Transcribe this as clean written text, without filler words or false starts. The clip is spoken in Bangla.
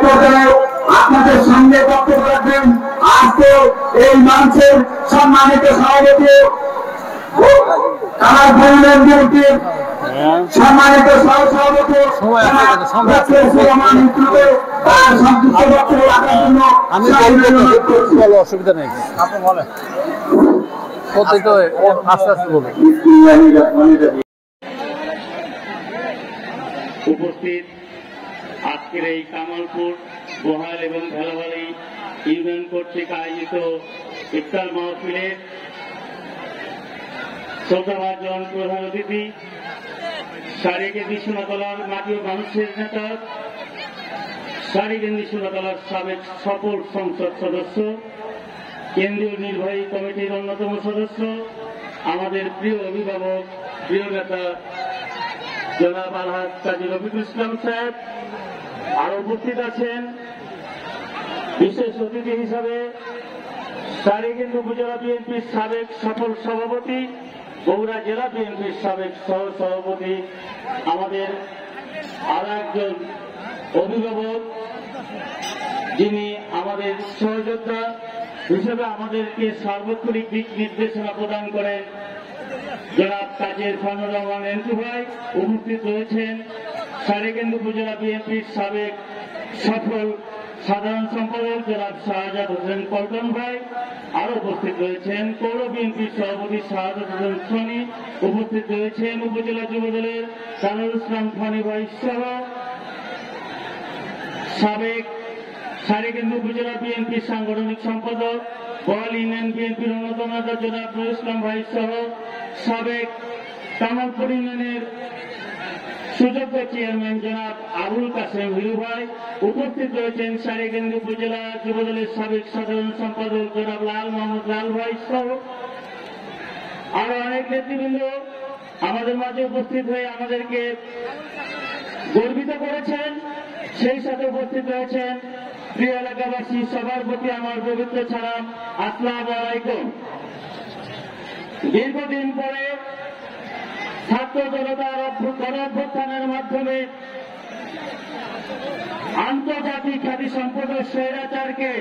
পর্যায়ে আপনাদের সঙ্গে বক্তব্য রাখবেন আজকে এই মঞ্চের সম্মানিত সভাপতি কামাল ভবনের বিরুদ্ধে সম্মানিত সহসভাপতি তার সংক্ষিপ্ত বক্তব্য রাখার জন্য আমি অসুবিধা নেই, আপনি বলেন। আস্তে আস্তে বলুন। উপস্থিত আজকের এই কামালপুর বহাল এবং ভেলাভালি ইউনিয়ন কর্তৃক আয়োজিত ইফতার মাহফিলে শ্রদ্ধাভাজন প্রধান অতিথি সারিকেন্দ্রী সোনাতলার মাটি মানুষের নেতা, সারিকেন্দ্রী সোনাতলার সাবেক সফল সংসদ সদস্য, কেন্দ্রীয় নির্বাহী কমিটির অন্যতম সদস্য, আমাদের প্রিয় অভিভাবক, প্রিয় নেতা জনাব আলহাজ কাজী রফিকুল ইসলাম সাহেব। আরো উপস্থিত আছেন বিশেষ অতিথি হিসাবে সারিকেন্দ্র উপজেলা বিএনপির সাবেক সফল সভাপতি, বগুড়া জেলা বিএনপির সাবেক সহ সভাপতি, আমাদের আর একজন অভিভাবক যিনি আমাদের সহযোদ্ধা হিসেবে আমাদেরকে সার্বক্ষণিক দিক নির্দেশনা প্রদান করেন, জনাব কাজী ইরফানুর রহমান এন্টু ভাই। উপস্থিত রয়েছেন সারিকেন্দ্র উপজেলা বিএনপির সাবেক সফল সাধারণ সম্পাদক জনাব শাহজাদ হোসেন পল্টন ভাই। আরো উপস্থিত রয়েছেন পৌর বিএনপির সভাপতি শাহাদাত হোসেন ফণি। উপস্থিত রয়েছেন উপজেলা যুবদলের কানুল ইসলাম ফণি ভাই সহ সাবেক সারিকেন্দ্র উপজেলা বিএনপির সাংগঠনিক সম্পাদক, বহাল ইউনিয়ন বিএনপির অন্যতম নেতা জনাব নুরুল ইসলাম ভাই সহ সাবেক কামালপুর ইউনিয়নের সুযোগ্য চেয়ারম্যান জনাব আবুল কাসেম হিরু ভাই। উপস্থিত রয়েছেন সারিকেন্দ্র উপজেলা যুবদলের সাবেক সাধারণ সম্পাদক জনাব লাল মোহাম্মদ লাল ভাই সহ আরো অনেক নেতৃবৃন্দ আমাদের মাঝে উপস্থিত হয়ে আমাদেরকে গর্বিত করেছেন। সেই সাথে উপস্থিত রয়েছেন প্রিয় এলাকাবাসী, সবার প্রতি আমার পবিত্র সালাম, আসসালামু আলাইকুম। দীর্ঘদিন পরে ছাত্র জনতার গণঅভ্যুত্থানের মাধ্যমে আন্তর্জাতিক খ্যাতি সম্পন্ন স্বৈরাচারকে